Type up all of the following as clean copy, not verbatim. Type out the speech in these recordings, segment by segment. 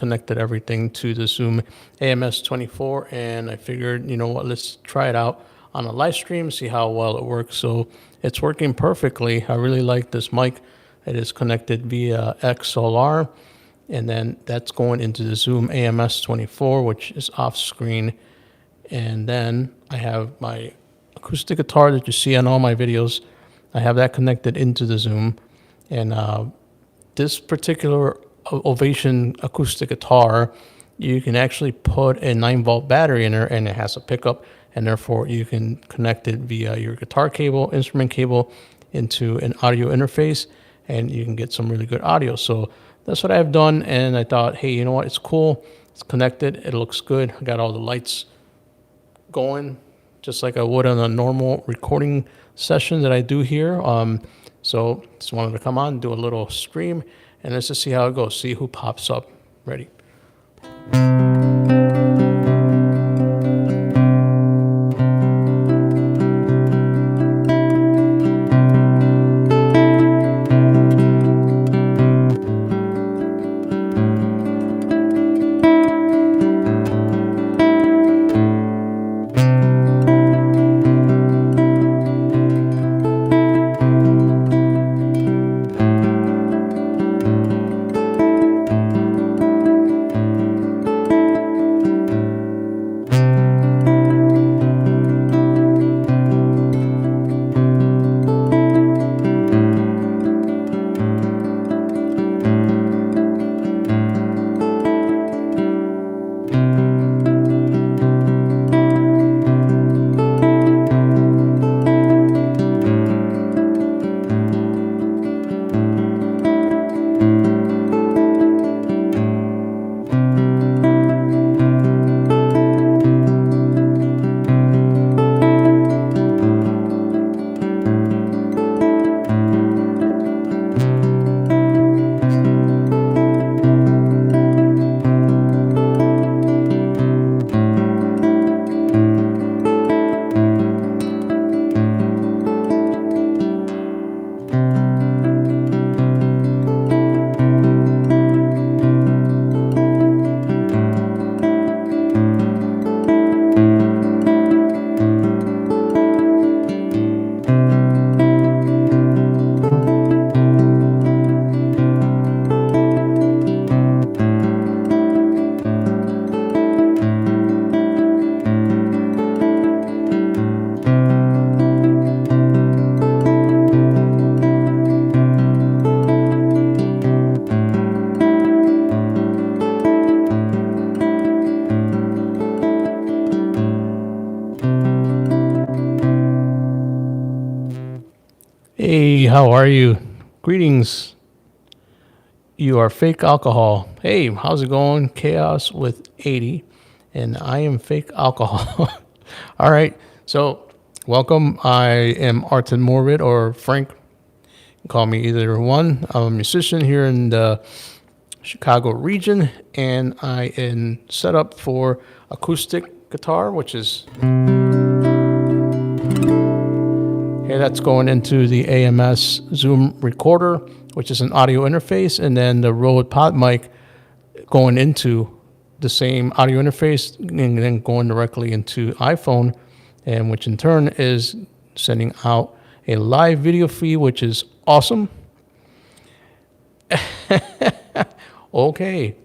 connected everything to the Zoom AMS-24, and I figured, you know what, let's try it out on a live stream, see how well it works. So it's working perfectly. I really like this mic. It is connected via XLR, and then that's going into the Zoom AMS-24, which is off screen. And then I have my acoustic guitar that you see on all my videos. I have that connected into the Zoom. And this particular Ovation acoustic guitar, you can actually put a 9-volt battery in there, and it has a pickup, and therefore you can connect it via your guitar cable, instrument cable, into an audio interface, and you can get some really good audio. So that's what I've done, and I thought, hey, you know what, it's cool, it's connected, it looks good. I got all the lights going just like I would on a normal recording session that I do here. So just wanted to come on, do a little stream, and let's just see how it goes, see who pops up. Ready? Hey, how are you? Greetings. You are fake alcohol. Hey, how's it going? Chaos with 80, and I am fake alcohol. All right, so welcome. I am Artemorbid or Frank. Call me either one. I'm a musician here in the Chicago region, and I am set up for acoustic guitar, which is here. That's going into the AMS Zoom recorder, which is an audio interface, and then the Rode Pod mic going into the same audio interface and then going directly into iPhone, and which in turn is sending out a live video feed, which is awesome. Okay.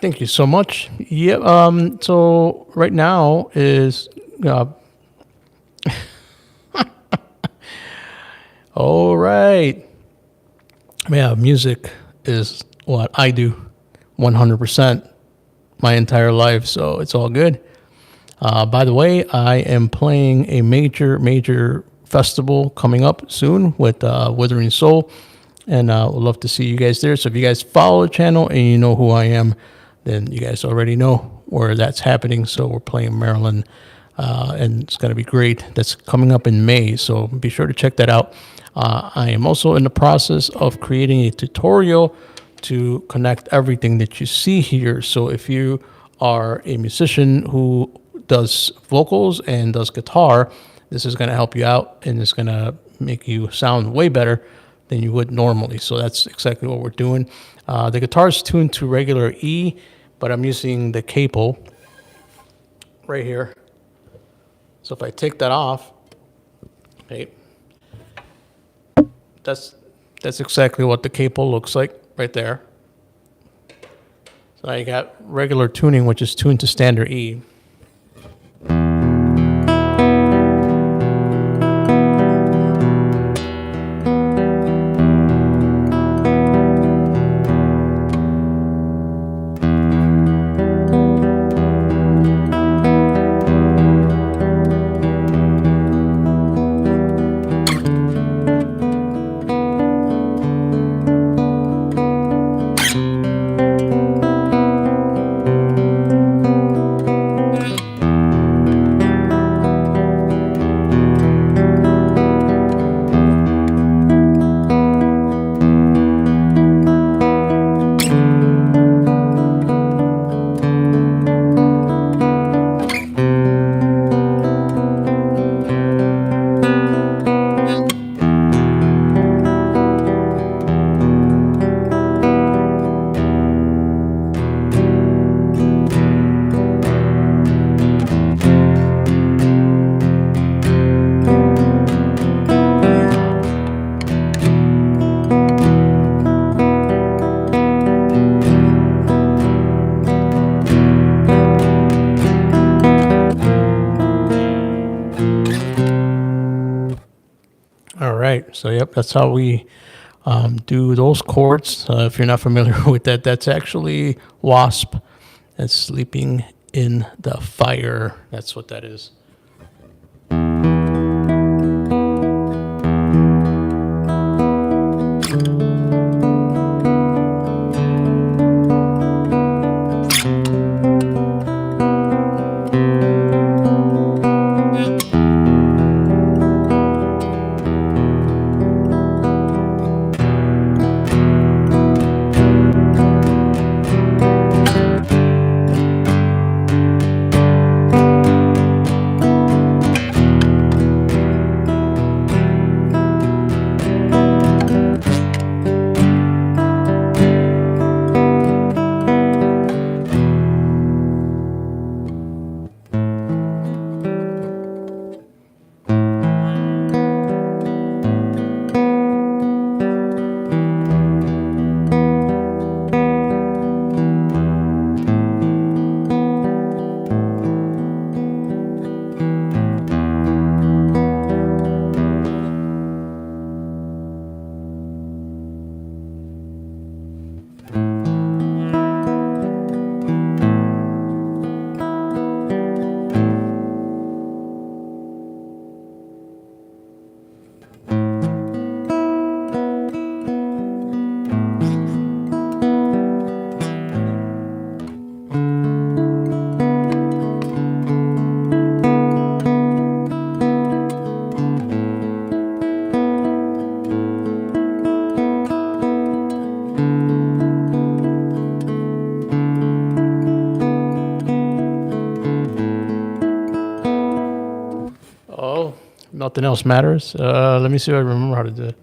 Thank you so much. Yeah. So right now is uh, all right. Yeah, music is what I do 100% my entire life, so it's all good. By the way, I am playing a major festival coming up soon with Withering Soul, and would love to see you guys there. So if you guys follow the channel and you know who I am, then you guys already know where that's happening. So we're playing Maryland, and it's going to be great. That's coming up in May, so be sure to check that out. I am also in the process of creating a tutorial to connect everything that you see here. So if you are a musician who does vocals and does guitar, this is going to help you out, and it's going to make you sound way better than you would normally. So that's exactly what we're doing. The guitar is tuned to regular E, but I'm using the capo right here. So if I take that off, okay, that's exactly what the capo looks like right there. So now you got regular tuning, which is tuned to standard E. All right. So, yep, that's how we do those chords. If you're not familiar with that, that's actually Wasp. That's Sleeping in the Fire. That's what that is. Oh, nothing else matters. Let me see if I remember how to do it.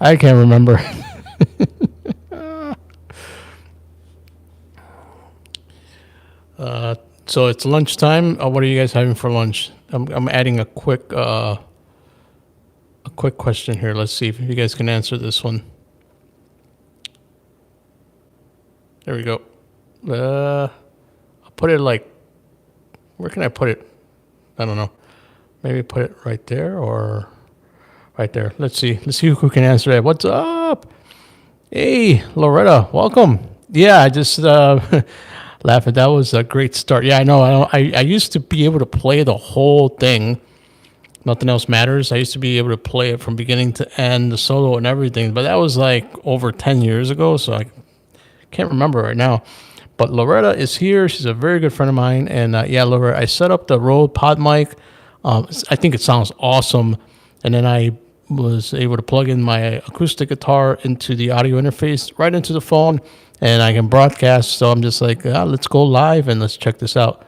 I can't remember. So it's lunchtime. What are you guys having for lunch? I'm adding a quick question here. Let's see if you guys can answer this one. There we go. I'll put it like, where can I put it? I don't know. Maybe put it right there or right there. Let's see. Let's see who can answer that. What's up? Hey, Loretta, welcome. Yeah, I just laugh at that. Was a great start. Yeah, I know. I used to be able to play the whole thing. Nothing else matters. I used to be able to play it from beginning to end, the solo and everything. But that was like over 10 years ago, so I can't remember right now. But Loretta is here. She's a very good friend of mine. And yeah, Loretta, I set up the Rode Pod mic. I think it sounds awesome. And then I was able to plug in my acoustic guitar into the audio interface right into the phone, and I can broadcast. So I'm just like, let's go live and let's check this out.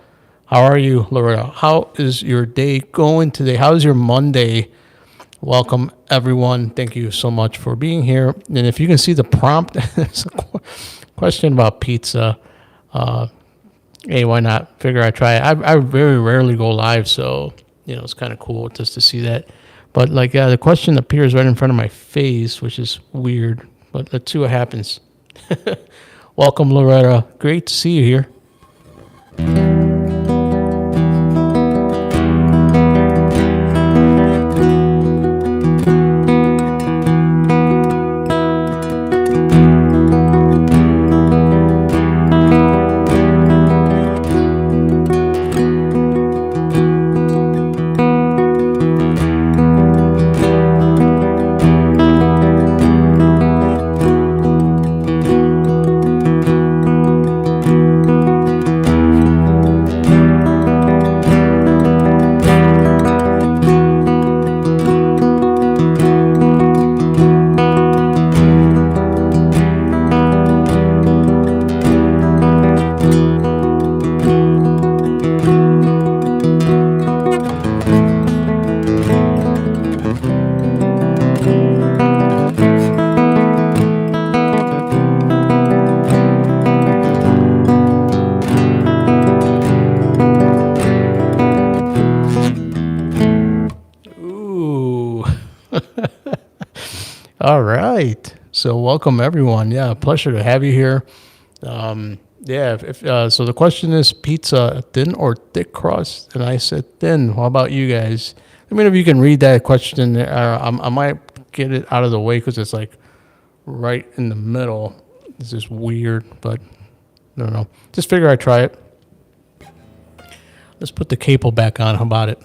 How are you, Loretta? How is your day going today? How is your Monday? Welcome, everyone. Thank you so much for being here. And if you can see the prompt, there's a question about pizza. Hey, why not? Figure I try it. I very rarely go live, so it's kind of cool just to see that. But like the question appears right in front of my face, which is weird. But let's see what happens. Welcome, Loretta. Great to see you here. All right. So welcome, everyone. Yeah, pleasure to have you here. So the question is pizza, thin or thick crust? And I said thin. How about you guys? Let me know if you can read that question. I might get it out of the way because it's like right in the middle. This is weird, but I don't know. Just figure I'd try it. Let's put the capo back on. How about it?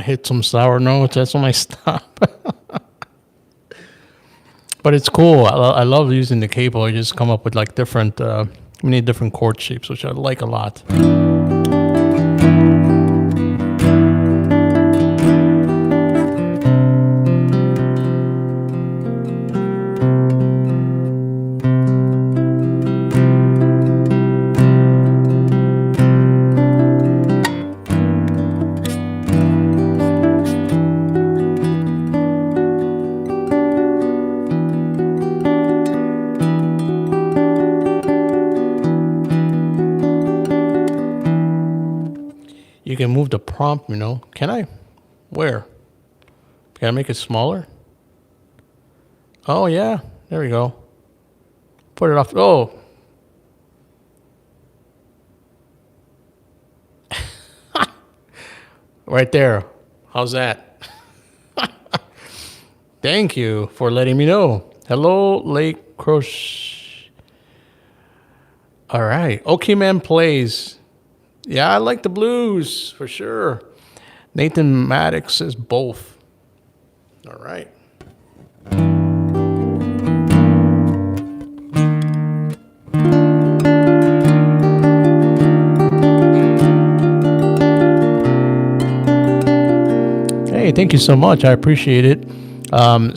Hit some sour notes. That's when I stop. But it's cool. I love using the capo. I just come up with like different, many different chord shapes, which I like a lot. You can move the prompt, Can I? Where? Can I make it smaller? Oh, yeah. There we go. Put it off. Oh. Right there. How's that? Thank you for letting me know. Hello, Lake Croche. All right. Okay, man plays. Yeah, I like the blues for sure. Nathan Maddox says both. All right. Hey, thank you so much. I appreciate it.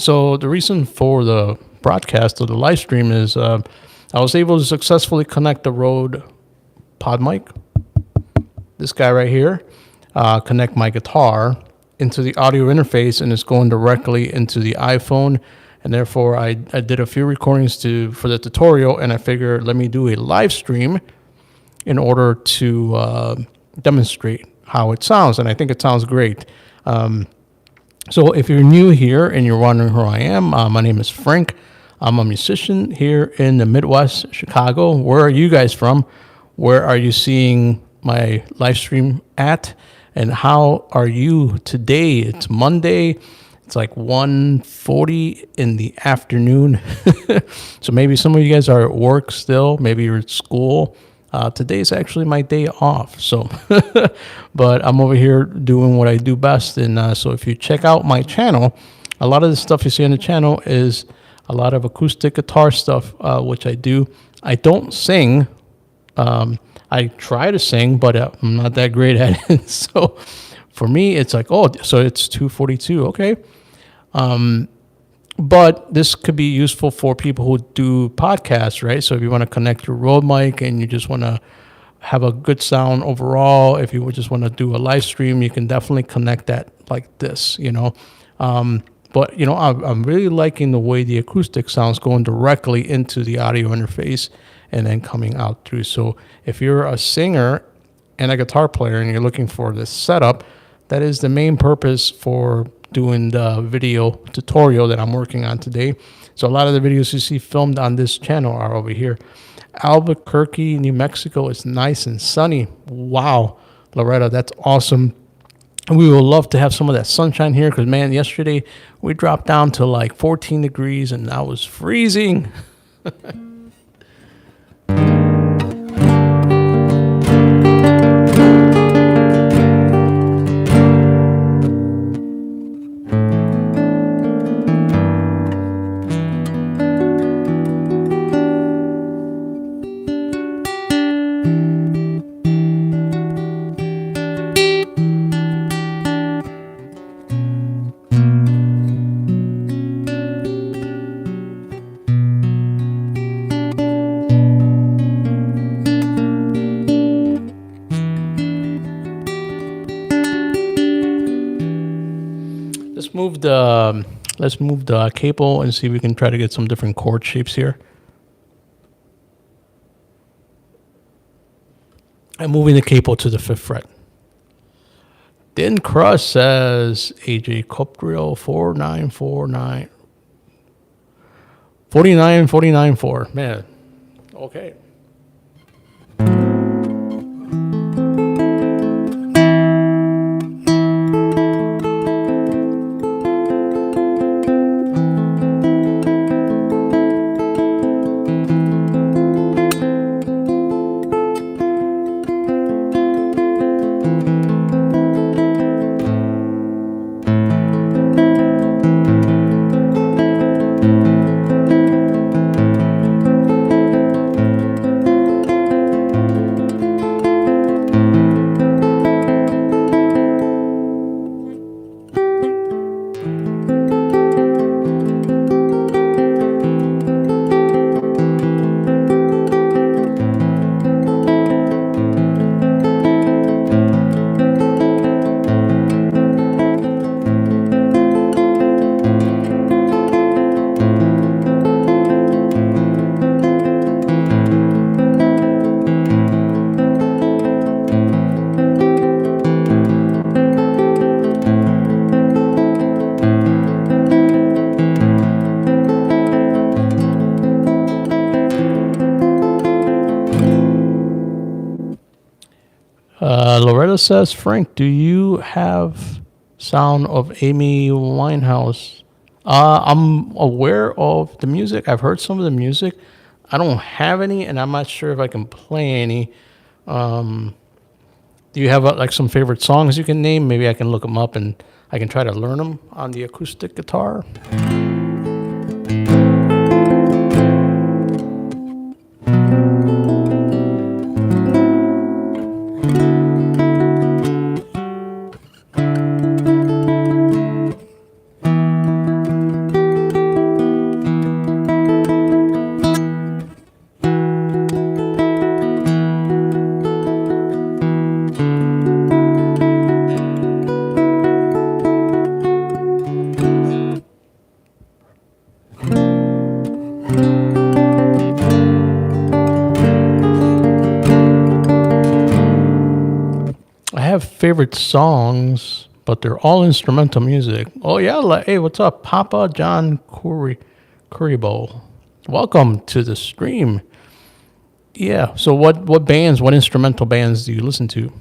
So the reason for the broadcast or the live stream is I was able to successfully connect the Rode pod mic, this guy right here, connect my guitar into the audio interface, and it's going directly into the iPhone. And therefore, I did a few recordings for the tutorial, and I figured let me do a live stream in order to demonstrate how it sounds. And I think it sounds great. So if you're new here and you're wondering who I am, my name is Frank. I'm a musician here in the Midwest, Chicago. Where are you guys from? Where are you seeing my live stream at? And how are you today? It's Monday. It's like 1:40 in the afternoon. So maybe some of you guys are at work still. Maybe you're at school. Today's actually my day off. So, but I'm over here doing what I do best. And so if you check out my channel, a lot of the stuff you see on the channel is a lot of acoustic guitar stuff, which I do. I don't sing. I try to sing, but I'm not that great at it. So for me, it's like, oh, so it's 2:42. Okay. But this could be useful for people who do podcasts, right? So if you want to connect your Rode mic and you just want to have a good sound overall, if you just want to do a live stream, you can definitely connect that like this, But, I'm really liking the way the acoustic sounds going directly into the audio interface and then coming out through. So if you're a singer and a guitar player and you're looking for this setup, that is the main purpose for doing the video tutorial that I'm working on today. So a lot of the videos you see filmed on this channel are over here. Albuquerque, New Mexico is nice and sunny. Wow, Loretta, that's awesome. And we would love to have some of that sunshine here because, man, yesterday we dropped down to like 14 degrees and I was freezing. Let's move the cable and see if we can try to get some different chord shapes here. I'm moving the cable to the 5th fret. Din Crust says AJ Copdrill 4949 494. Man, okay. Loretta says, Frank, do you have sound of Amy Winehouse? I'm aware of the music. I've heard some of the music. I don't have any, and I'm not sure if I can play any. Do you have like some favorite songs you can name? Maybe I can look them up and I can try to learn them on the acoustic guitar. Favorite songs, but they're all instrumental music. Oh yeah, hey, what's up, Papa John Currybo? Welcome to the stream. Yeah. So what bands, what instrumental bands do you listen to?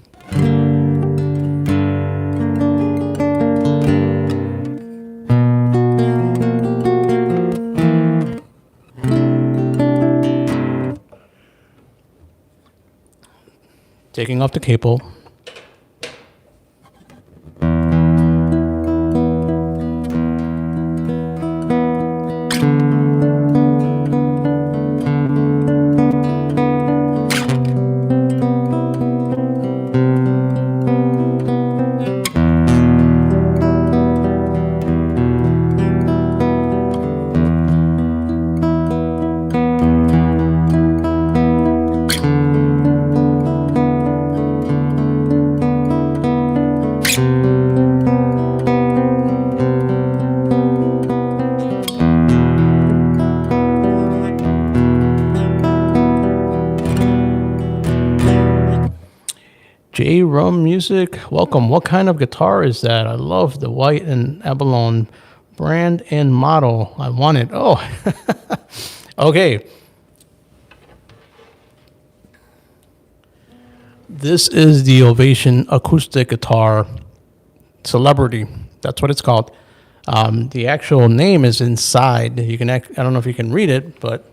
Taking off the capo. Rum Music, welcome. What kind of guitar is that? I love the white and abalone brand and model. I want it. Oh, okay. This is the Ovation acoustic guitar Celebrity. That's what it's called. The actual name is inside. You can. I don't know if you can read it, but.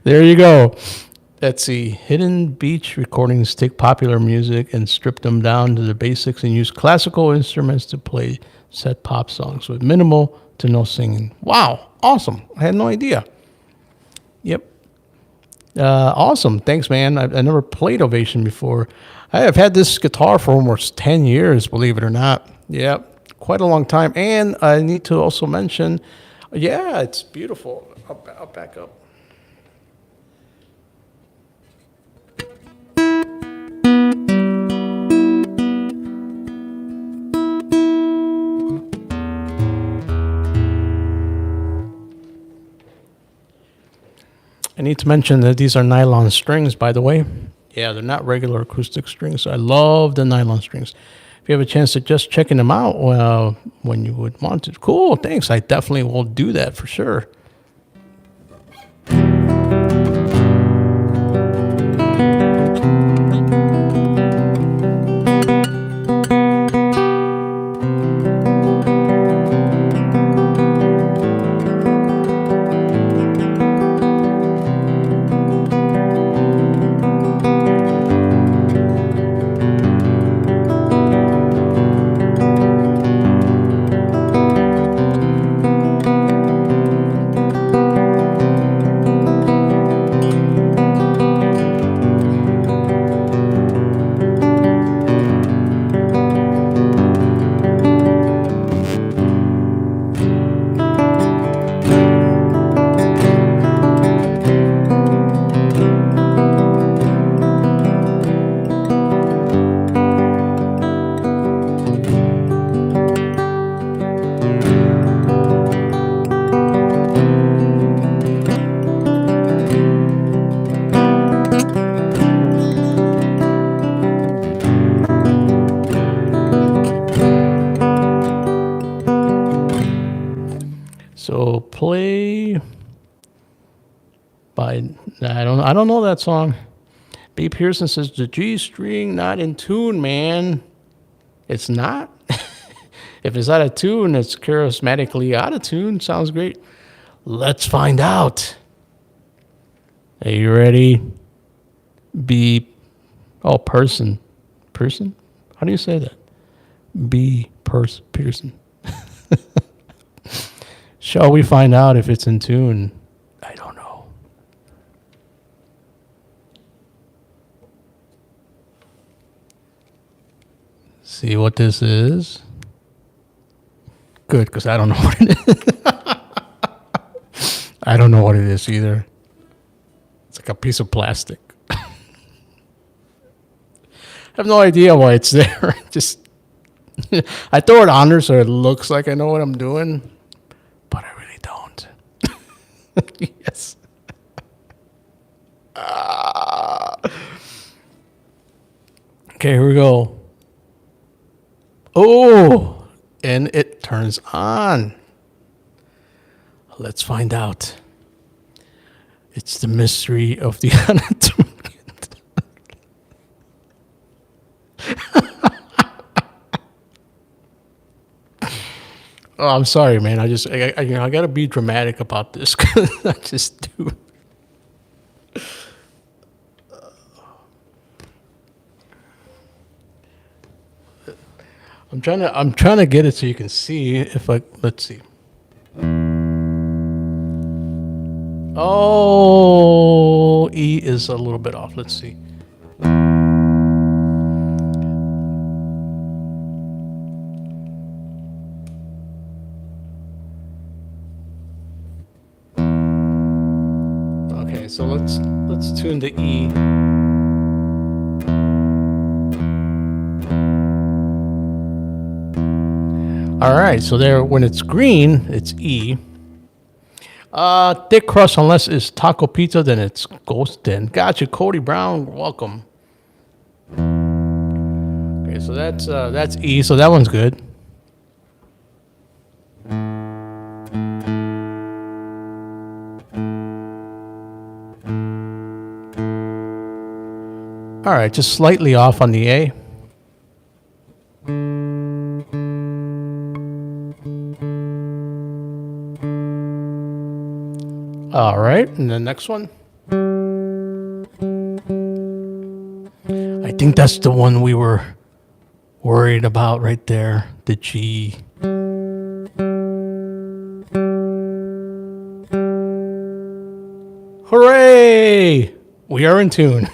There you go. Let's see. Hidden Beach Recordings take popular music and strip them down to the basics and use classical instruments to play set pop songs with minimal to no singing. Wow. Awesome. I had no idea. Yep. Awesome. Thanks, man. I never played Ovation before. I have had this guitar for almost 10 years, believe it or not. Yep. Quite a long time. And I need to also mention, yeah, it's beautiful. I'll back up. I need to mention that these are nylon strings, by the way. Yeah, they're not regular acoustic strings. I love the nylon strings. If you have a chance to just checking them out when you would want to. Cool, thanks. I definitely will do that for sure. play by I don't know that song. B. Pearson says the G string not in tune, man. It's not. If it's out of tune, it's charismatically out of tune. Sounds great. Let's find out. Are you ready? B. Oh, Person. Person? How do you say that? B. Pearson. Shall we find out if it's in tune? I don't know. See what this is. Good, because I don't know what it is. I don't know what it is either. It's like a piece of plastic. I have no idea why it's there. Just I throw it on there so it looks like I know what I'm doing, but I really don't. Yes. Okay, here we go. Oh, and it turns on. Let's find out. It's the mystery of the anatomy. Oh, I'm sorry, man. I got to be dramatic about this because I just do. I'm trying to get it so you can see if let's see. Oh, E is a little bit off. Let's see. Okay, so let's tune to E. All right, so there, when it's green, it's E. Thick crust, unless it's taco pizza, then it's ghost. Then gotcha, Cody Brown, welcome. Okay, so that's E. So that one's good. All right, just slightly off on the A. All right, and the next one. I think that's the one we were worried about right there, the G. Hooray! We are in tune.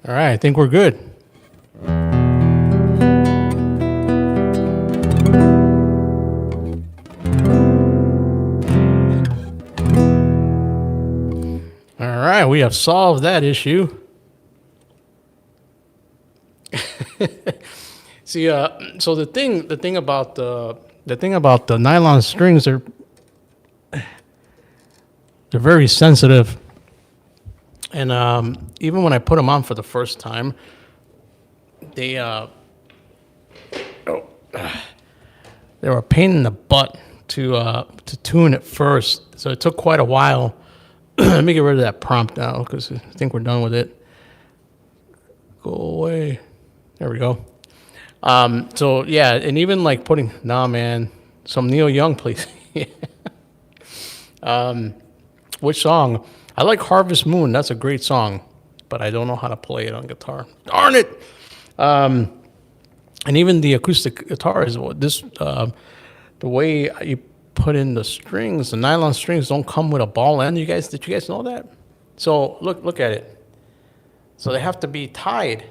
All right, I think we're good. All right, we have solved that issue. See, so the thing about the nylon strings, they're very sensitive. And even when I put them on for the first time, they were a pain in the butt to tune at first. So it took quite a while. Let me get rid of that prompt now because I think we're done with it. Go away. There we go. So yeah, and even like putting some Neil Young, please. Which song? I like Harvest Moon. That's a great song, but I don't know how to play it on guitar. Darn it! And even the acoustic guitar is this. The way you put in the strings, the nylon strings don't come with a ball end. Did you guys know that? So look at it. So they have to be tied.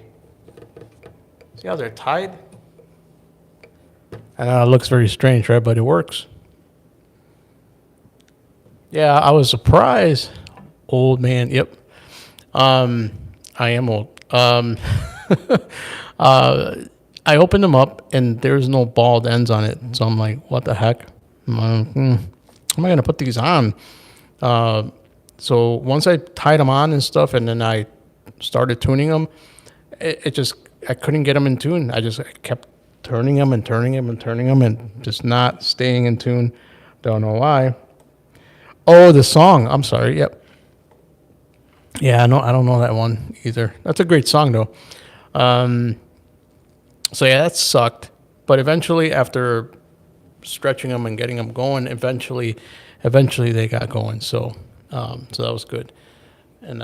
See how they're tied? I know it looks very strange, right? But it works. Yeah, I was surprised. Old man, yep. I am old. I opened them up and there's no balled ends on it. So I'm like, what the heck? am I going to put these on? So once I tied them on and stuff, and then I started tuning them, it just, I couldn't get them in tune. I kept turning them and turning them and turning them and just not staying in tune. Don't know why. Oh, the song. I'm sorry. Yep. Yeah, no, I don't know that one either. That's a great song though. So yeah, that sucked. But eventually, after stretching them and getting them going, eventually they got going. So so that was good. And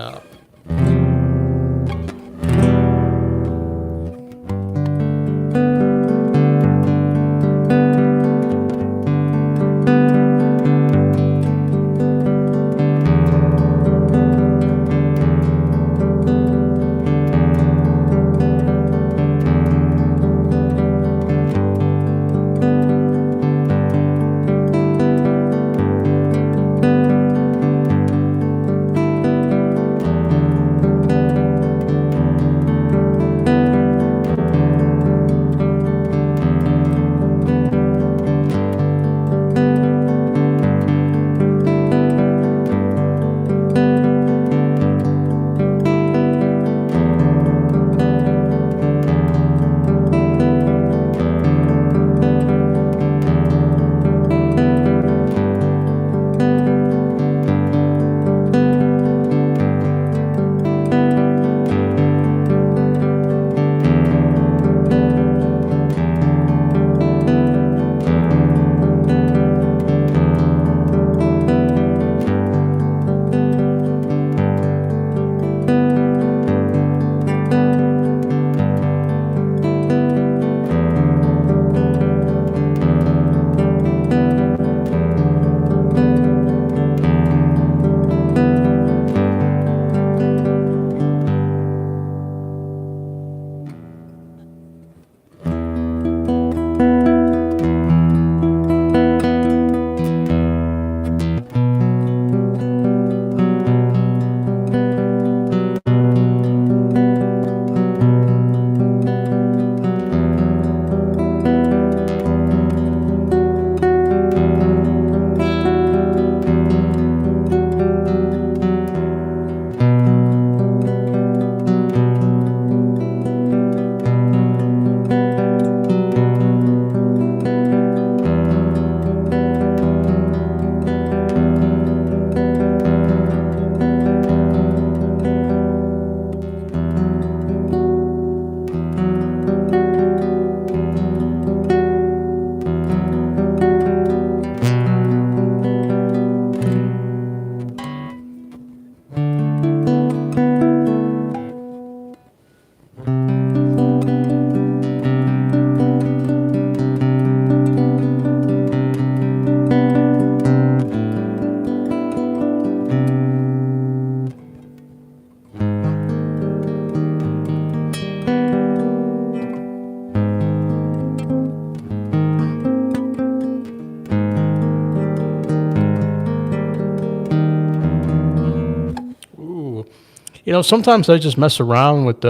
sometimes I just mess around with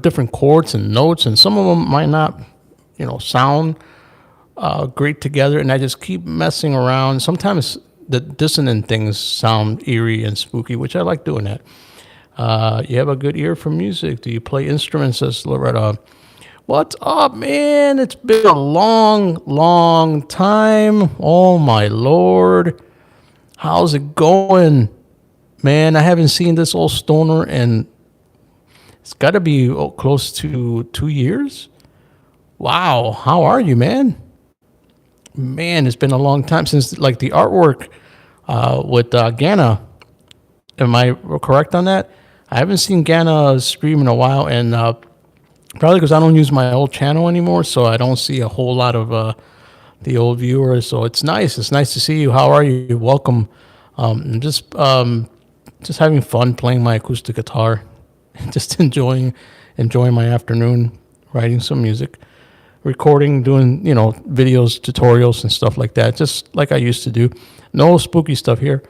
different chords and notes, and some of them might not, sound great together, and I just keep messing around. Sometimes the dissonant things sound eerie and spooky, which I like doing that. You have a good ear for music. Do you play instruments? Says Loretta. What's up, man? It's been a long, long time. Oh, my Lord. How's it going? Man, I haven't seen this old stoner in, it's got to be close to 2 years. Wow. How are you, man? Man, it's been a long time since, like, the artwork with Ghana. Am I correct on that? I haven't seen Ghana stream in a while, and probably because I don't use my old channel anymore, so I don't see a whole lot of the old viewers. So it's nice. It's nice to see you. How are you? Welcome. I'm just having fun playing my acoustic guitar, just enjoying my afternoon, writing some music, recording, doing videos, tutorials, and stuff like that, just like I used to do. No spooky stuff here.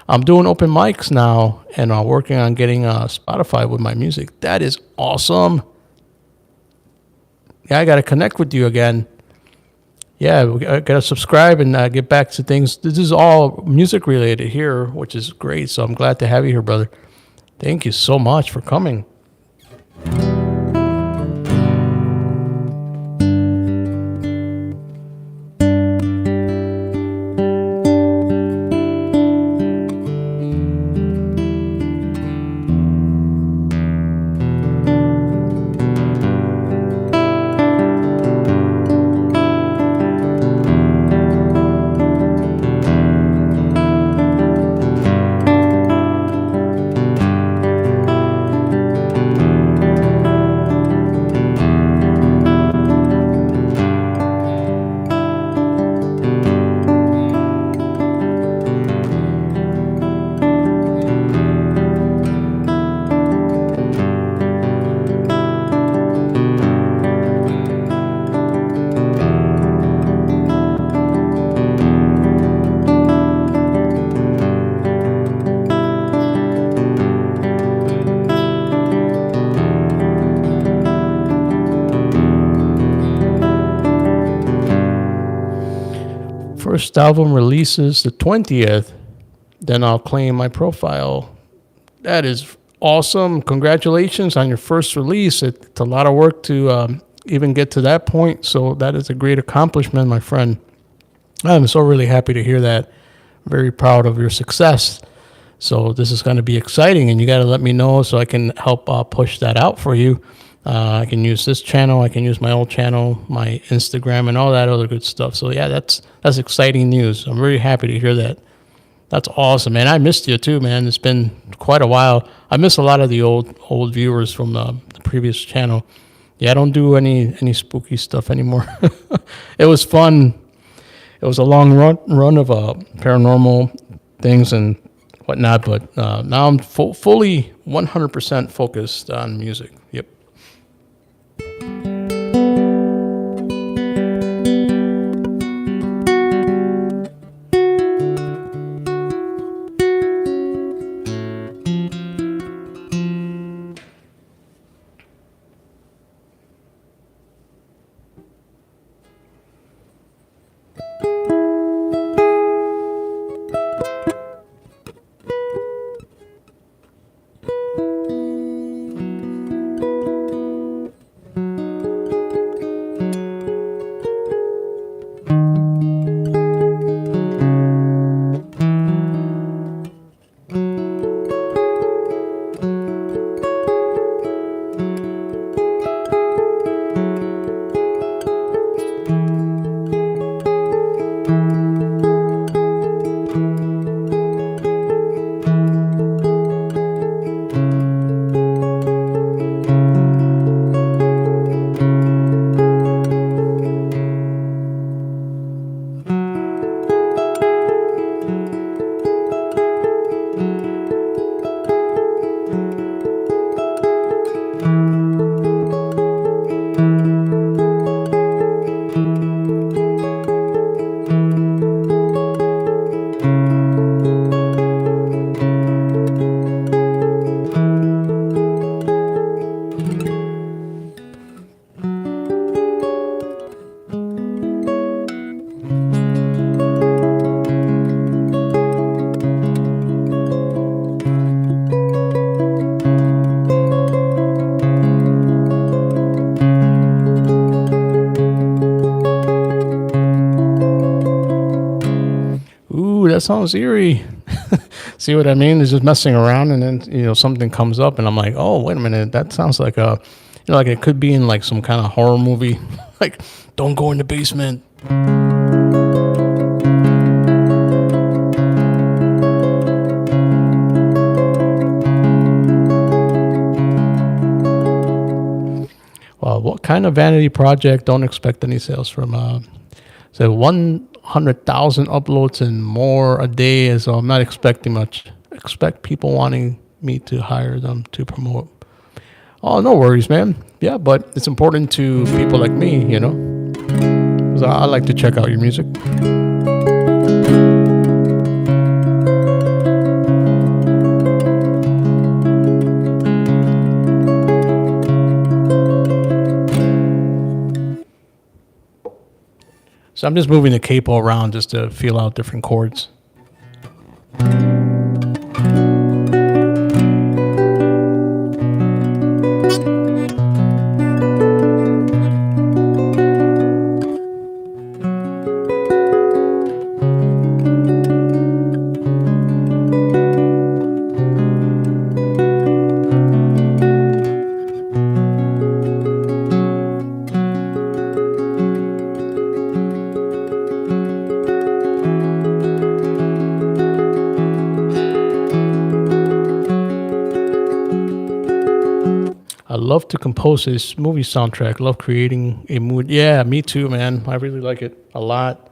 I'm doing open mics now, and I'm working on getting Spotify with my music. That is awesome. Yeah, I got to connect with you again. Yeah, I gotta subscribe and get back to things. This is all music related here, which is great. So I'm glad to have you here, brother. Thank you so much for coming. First album releases the 20th, then I'll claim my profile. That is awesome. Congratulations on your first release. It's a lot of work to even get to that point. So that is a great accomplishment, my friend. I'm so really happy to hear that. Very proud of your success. So this is going to be exciting, and you got to let me know so I can help push that out for you. I can use this channel. I can use my old channel, my Instagram, and all that other good stuff. So yeah, that's exciting news. I'm really happy to hear that. That's awesome, man. I missed you too, man. It's been quite a while. I miss a lot of the old viewers from the previous channel. Yeah, I don't do any spooky stuff anymore. It was fun. It was a long run of paranormal things and whatnot, but now I'm fully 100% focused on music. Yep. Ooh, that sounds eerie. See what I mean? It's just messing around, and then something comes up, and I'm like, oh, wait a minute, that sounds like like it could be in like some kind of horror movie, like don't go in the basement. Well, what kind of vanity project? Don't expect any sales from. So 100,000 uploads and more a day, so I'm not expecting much. Expect people wanting me to hire them to promote. Oh, no worries, man. Yeah, but it's important to people like me, because I like to check out your music. So I'm just moving the capo around just to feel out different chords. I love to compose this movie soundtrack. Love creating a mood. Yeah, me too, man. I really like it a lot.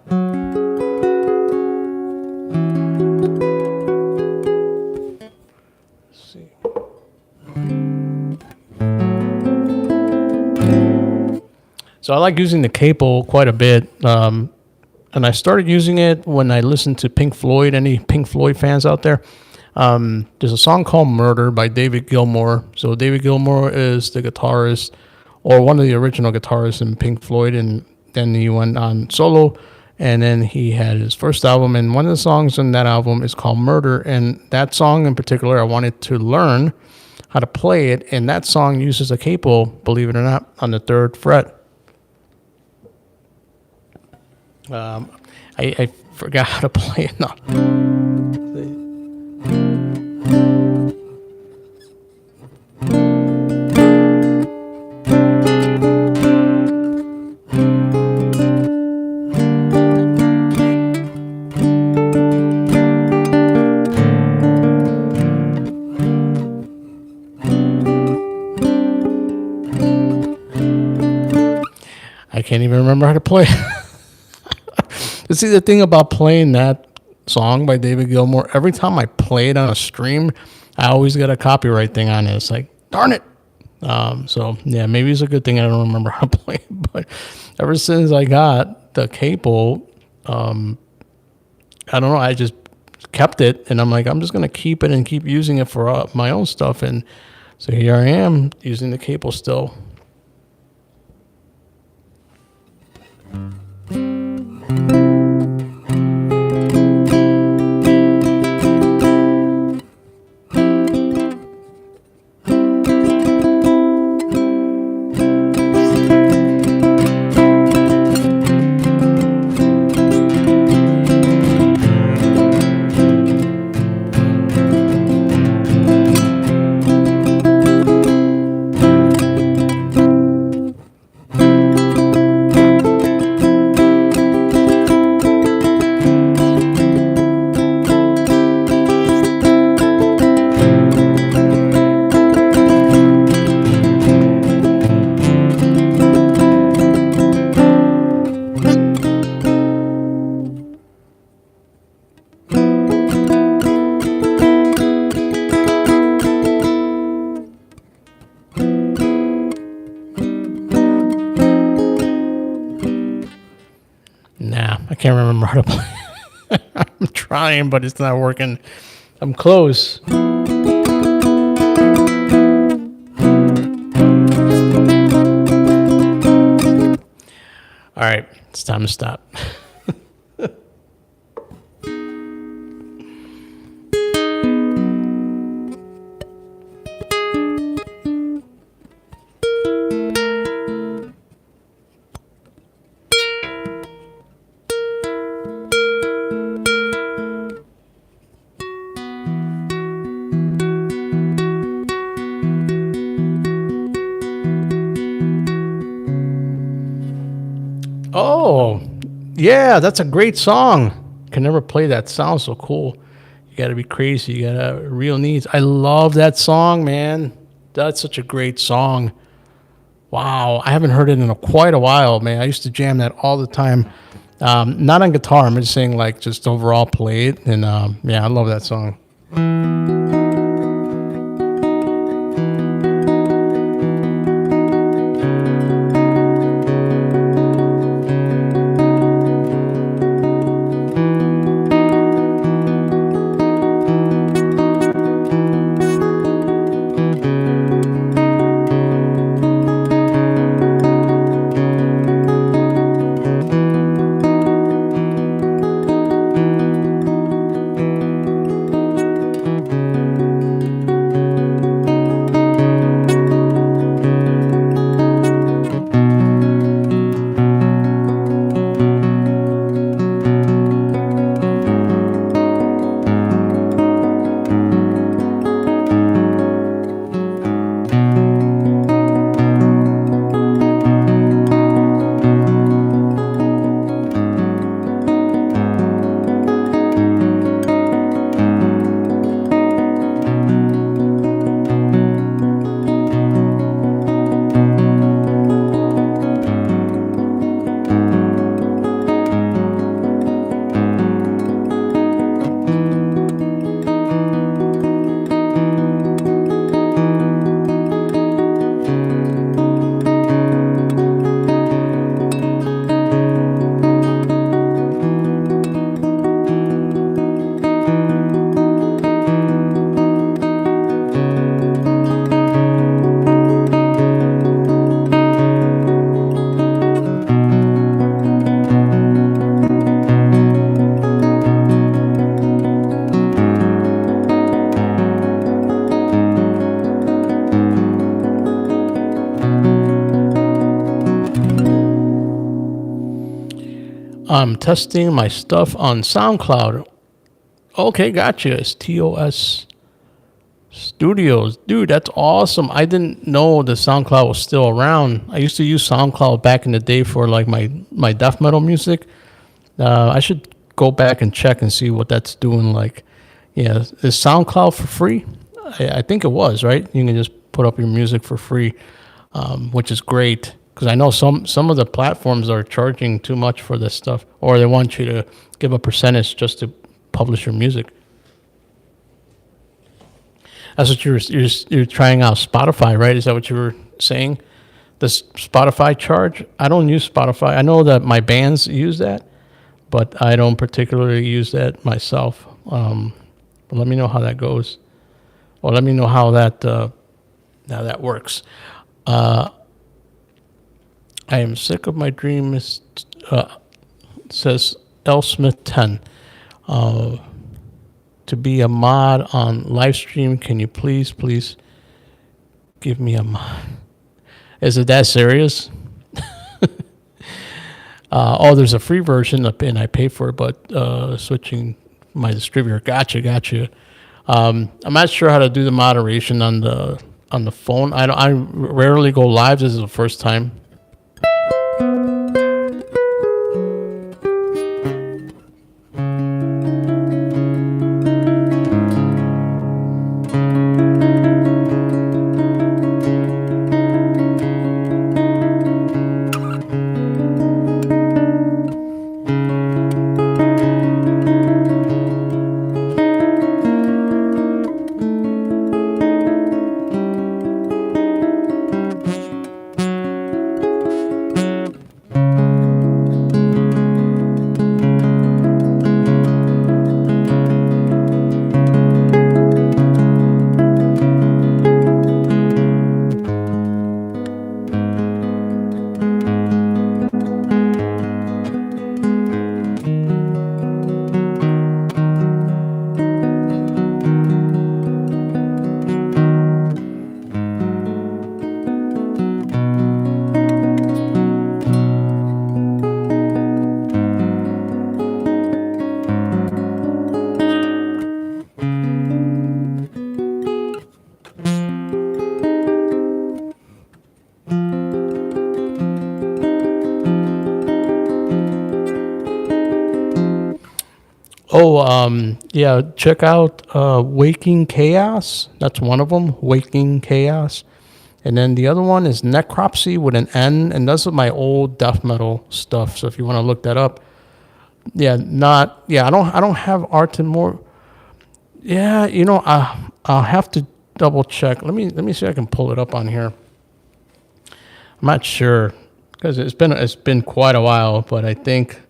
Let's see. So I like using the capo quite a bit. And I started using it when I listened to Pink Floyd. Any Pink Floyd fans out there? There's a song called Murder by David Gilmour. So David Gilmour is the guitarist or one of the original guitarists in Pink Floyd, and then he went on solo, and then he had his first album, and one of the songs on that album is called Murder, and that song in particular I wanted to learn how to play it, and that song uses a capo, believe it or not, on the 3rd fret. I forgot how to play it now. I can't even remember how to play it. See, the thing about playing that song by David Gilmour, every time I play it on a stream, I always get a copyright thing on it. It's like, darn it. So, yeah, maybe it's a good thing I don't remember how to play it. But ever since I got the capo, I don't know, I just kept it. And I'm like, I'm just going to keep it and keep using it for my own stuff. And so here I am using the capo still. I can't remember how to play. I'm trying, but it's not working. I'm close. All right, it's time to stop. Oh, yeah, that's a great song. Can never play that. Sounds so cool. You got to be crazy. You got real needs. I love that song, man. That's such a great song. Wow, I haven't heard it in quite a while, man. I used to jam that all the time. Not on guitar. I'm just saying, like, just overall play it. And yeah, I love that song. I'm testing my stuff on SoundCloud. Okay, gotcha. It's TOS Studios. Dude, that's awesome. I didn't know the SoundCloud was still around. I used to use SoundCloud back in the day for like my death metal music. I should go back and check and see what that's doing. Like, yeah, is SoundCloud for free? I think it was, right? You can just put up your music for free, which is great. Because I know some of the platforms are charging too much for this stuff, or they want you to give a percentage just to publish your music. That's what you're trying out Spotify, right? Is that what you were saying? Does Spotify charge? I don't use Spotify. I know that my bands use that, but I don't particularly use that myself. But let me know how that goes. Or let me know how that works. I am sick of my dream. Says L Smith 10. To be a mod on live stream, can you please give me a mod? Is it that serious? There's a free version and I pay for it, but switching my distributor. Gotcha. I'm not sure how to do the moderation on the phone. I rarely go live. This is the first time. Yeah, check out Waking Chaos. That's one of them, Waking Chaos. And then the other one is Necropsy with an N, and those are my old death metal stuff. So if you want to look that up, I don't have Artemor. Yeah, I'll have to double check. Let me see if I can pull it up on here. I'm not sure because it's been quite a while, but I think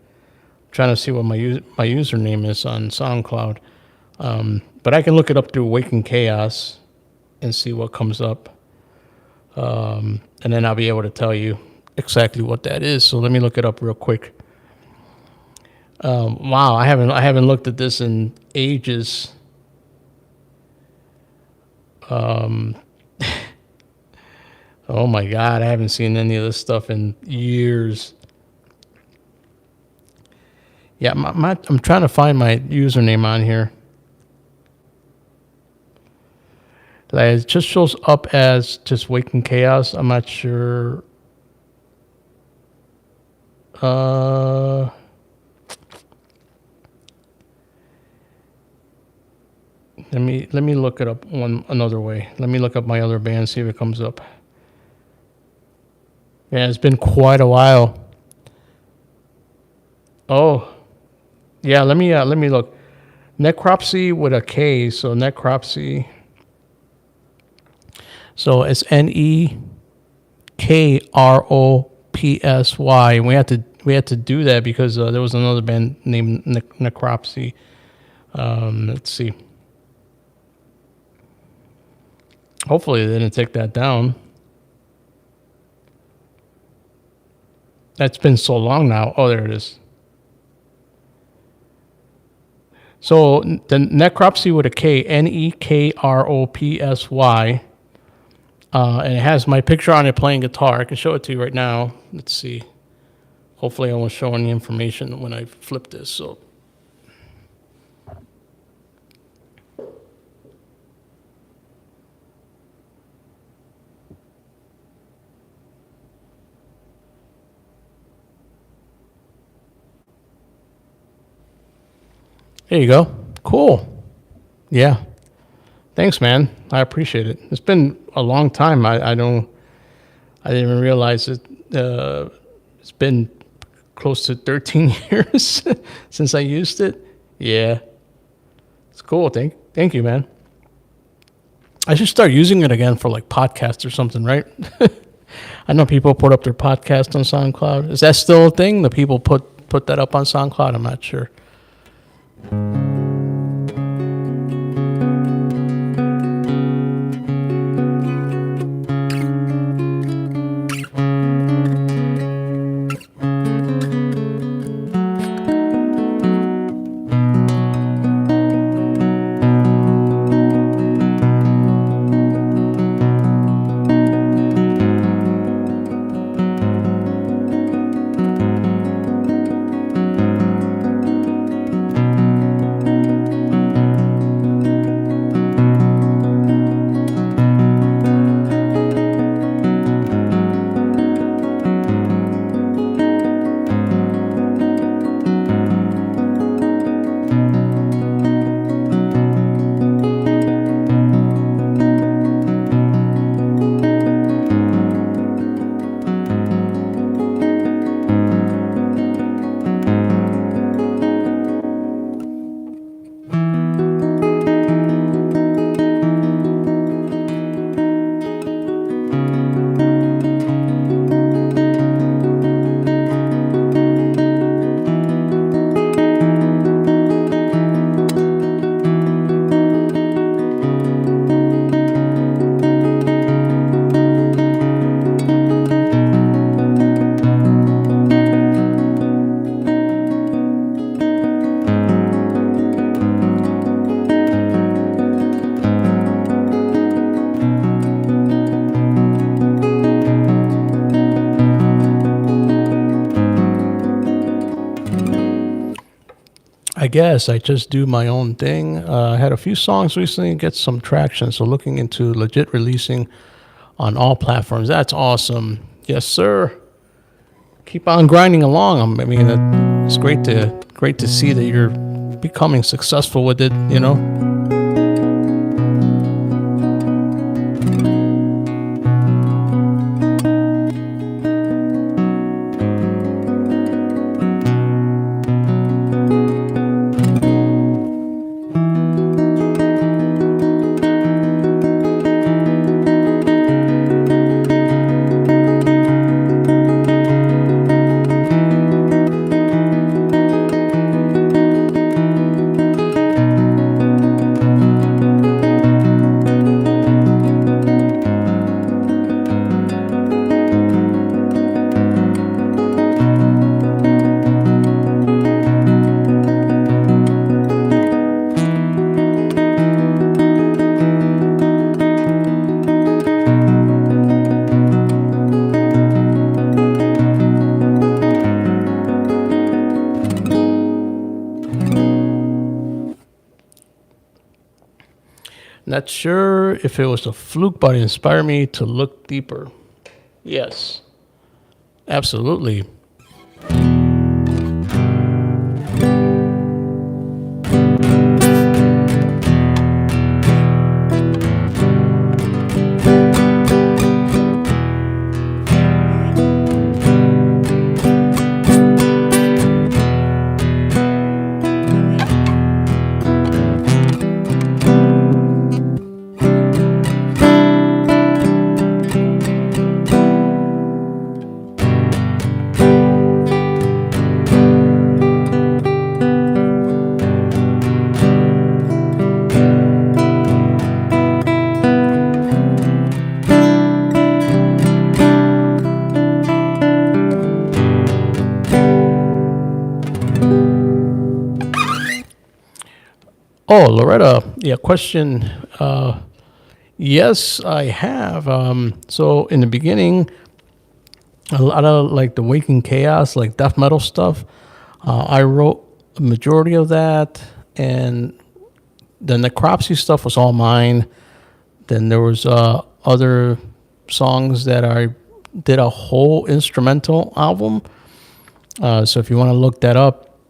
trying to see what my username is on SoundCloud. But I can look it up through Waking Chaos and see what comes up. And then I'll be able to tell you exactly what that is. So let me look it up real quick. Wow, I haven't looked at this in ages. Oh my God, I haven't seen any of this stuff in years. Yeah, I'm trying to find my username on here. Like, it just shows up as just Waking Chaos. I'm not sure. Let me look it up another way. Let me look up my other band, see if it comes up. Yeah, it's been quite a while. Oh, yeah. Let me look. Necropsy with a K. So Necropsy. So it's Nekropsy. We had to do that because there was another band named Necropsy. Let's see. Hopefully they didn't take that down. That's been so long now. Oh, there it is. So the Necropsy with a K, Nekropsy. And it has my picture on it playing guitar. I can show it to you right now. Let's see. Hopefully I won't show any information when I flip this. So there you go. Cool. Yeah. Thanks, man. I appreciate it. It's been a long time. I didn't even realize it. It's been close to 13 years since I used it. Yeah. It's cool. Thank you, man. I should start using it again for like podcasts or something, right? I know people put up their podcast on SoundCloud. Is that still a thing? The people put that up on SoundCloud? I'm not sure. I guess I just do my own thing. I had a few songs recently get some traction, so looking into legit releasing on all platforms. That's awesome. Yes, sir. Keep on grinding along. I mean, it's great to see that you're becoming successful with it. You know. Not sure if it was a fluke, but it inspired me to look deeper. Yes, absolutely. Oh, Loretta, yeah, question. Yes, I have. So in the beginning, A lot of like the Waking Chaos, like death metal stuff. I wrote a majority of that, and the Necropsy stuff was all mine. Then there was other songs that I did a whole instrumental album. So if you want to look that up,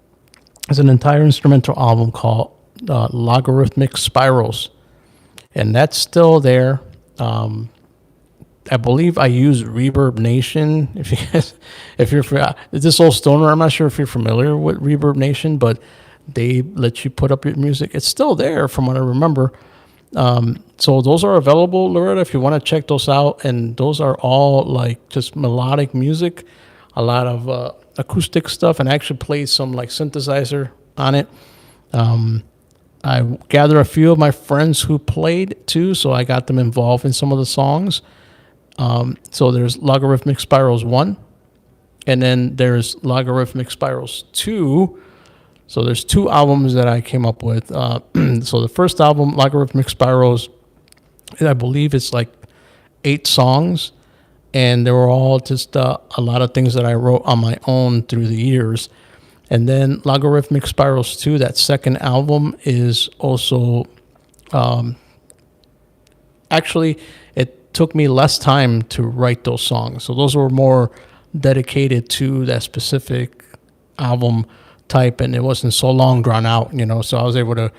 it's an entire instrumental album called Logarithmic Spirals, and that's still there. I believe I use Reverb Nation. If you guys, if you're this old stoner, I'm not sure if you're familiar with Reverb Nation, but they let you put up your music. It's still there from what I remember. So those are available, Loretta, if you want to check those out. And those are all like just melodic music, a lot of acoustic stuff, and I actually played some like synthesizer on it. I gathered a few of my friends who played too, so I got them involved in some of the songs. So there's Logarithmic Spirals 1, and then there's Logarithmic Spirals 2. So there's two albums that I came up with. So the first album, Logarithmic Spirals, I believe it's like 8 songs, and they were all just a lot of things that I wrote on my own through the years. And then Logarithmic Spirals 2, that second album, is also actually, it took me less time to write those songs. So those were more dedicated to that specific album type, and it wasn't so long drawn out, so I was able to,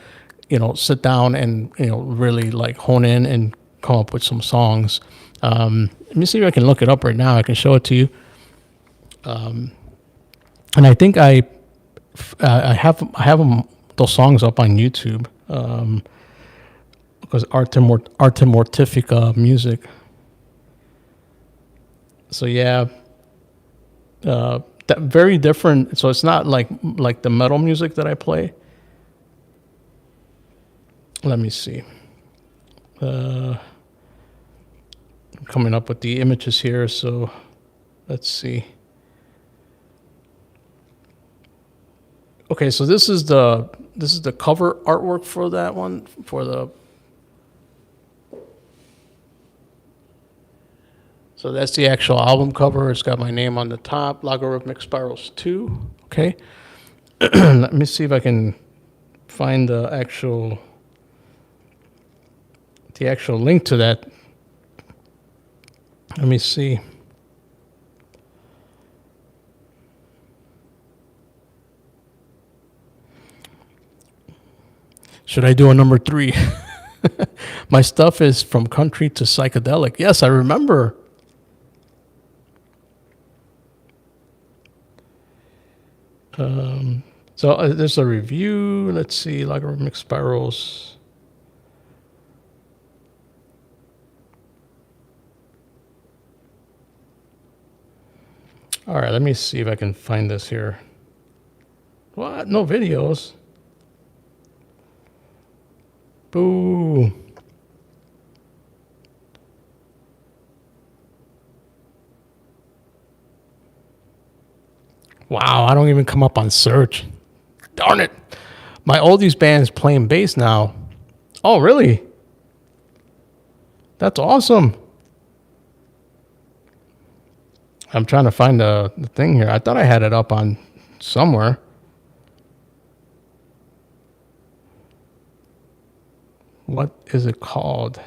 sit down and, really like hone in and come up with some songs. Let me see if I can look it up right now. I can show it to you. And I think I have those songs up on YouTube. Because Artemortifica music. So yeah, that very different. So it's not like the metal music that I play. Let me see. Coming up with the images here. So let's see. Okay, so this is the cover artwork for that one, for the. So that's the actual album cover. It's got my name on the top, Logarithmic Spirals 2. Okay. Let me see if I can find the actual link to that. Let me see. Should I do a number 3? My stuff is from country to psychedelic. Yes, I remember. So there's a review. Let's see, Logarithmic Spirals. All right, let me see if I can find this here. What? No videos? Boo. Wow, I don't even come up on search. Darn it. My oldies band's playing bass now. Oh, really? That's awesome. I'm trying to find the thing here. I thought I had it up on somewhere. What is it called?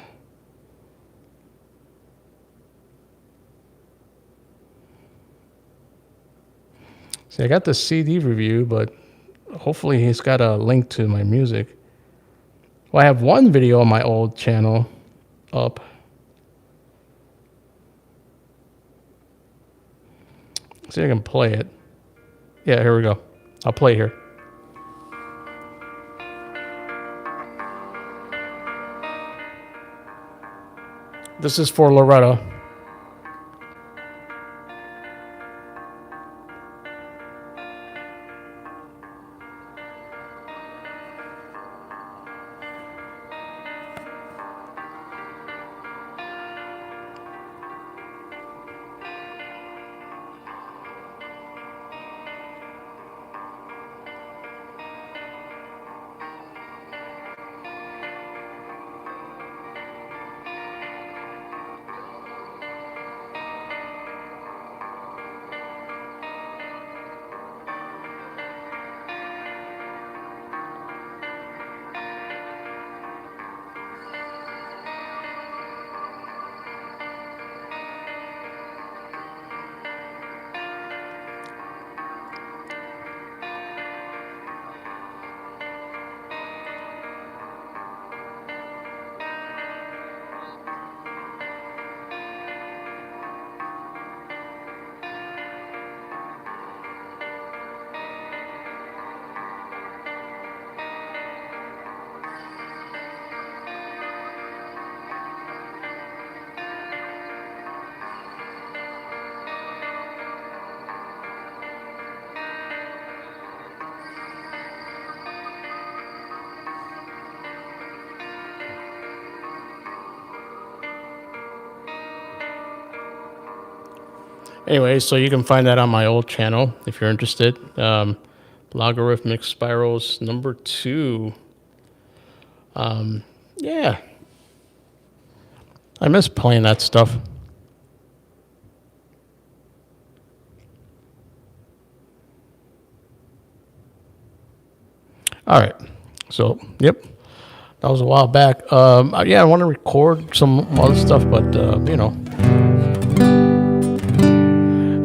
See, I got the CD review, but hopefully he's got a link to my music. Well, I have one video on my old channel up. See if I can play it. Yeah, here we go. I'll play here. This is for Loretta. Anyway, so you can find that on my old channel if you're interested. Logarithmic spirals number 2. Yeah, I miss playing that stuff. All right, so yep, that was a while back. Yeah, I want to record some other stuff, but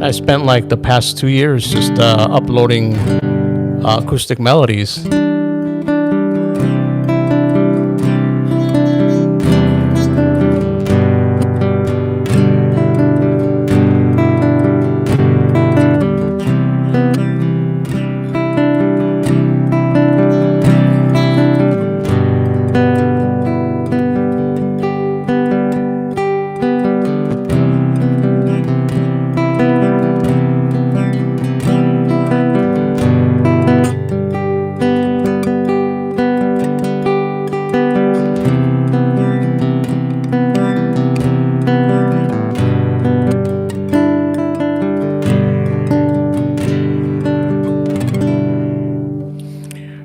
I spent like the past 2 years just uploading acoustic melodies.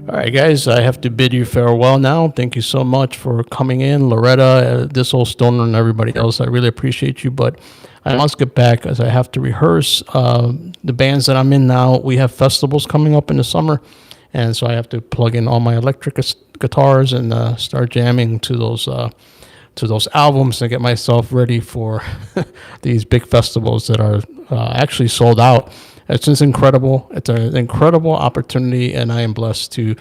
All right, guys, I have to bid you farewell now. Thank you so much for coming in, Loretta, this old stoner, and everybody else. I really appreciate you, but I must get back as I have to rehearse the bands that I'm in now. We have festivals coming up in the summer, and so I have to plug in all my electric guitars and start jamming to those albums and get myself ready for these big festivals that are actually sold out. It's just incredible. It's an incredible opportunity, and I am blessed to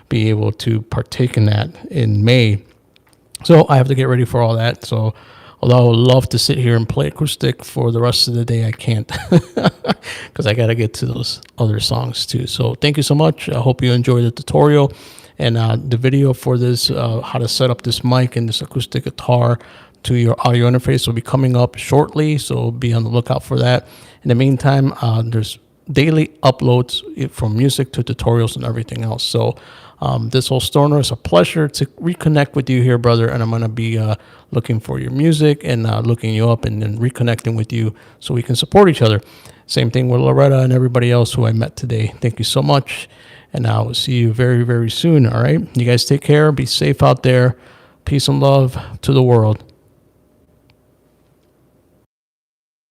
be able to partake in that in May. So I have to get ready for all that. So although I would love to sit here and play acoustic for the rest of the day, I can't because I got to get to those other songs too. So thank you so much. I hope you enjoyed the tutorial and the video for this, how to set up this mic and this acoustic guitar to your audio interface will be coming up shortly. So be on the lookout for that. In the meantime, there's daily uploads from music to tutorials and everything else. So this whole stoner is a pleasure to reconnect with you here, brother. And I'm going to be looking for your music and looking you up and then reconnecting with you so we can support each other. Same thing with Loretta and everybody else who I met today. Thank you so much. And I will see you very, very soon. All right. You guys take care. Be safe out there. Peace and love to the world.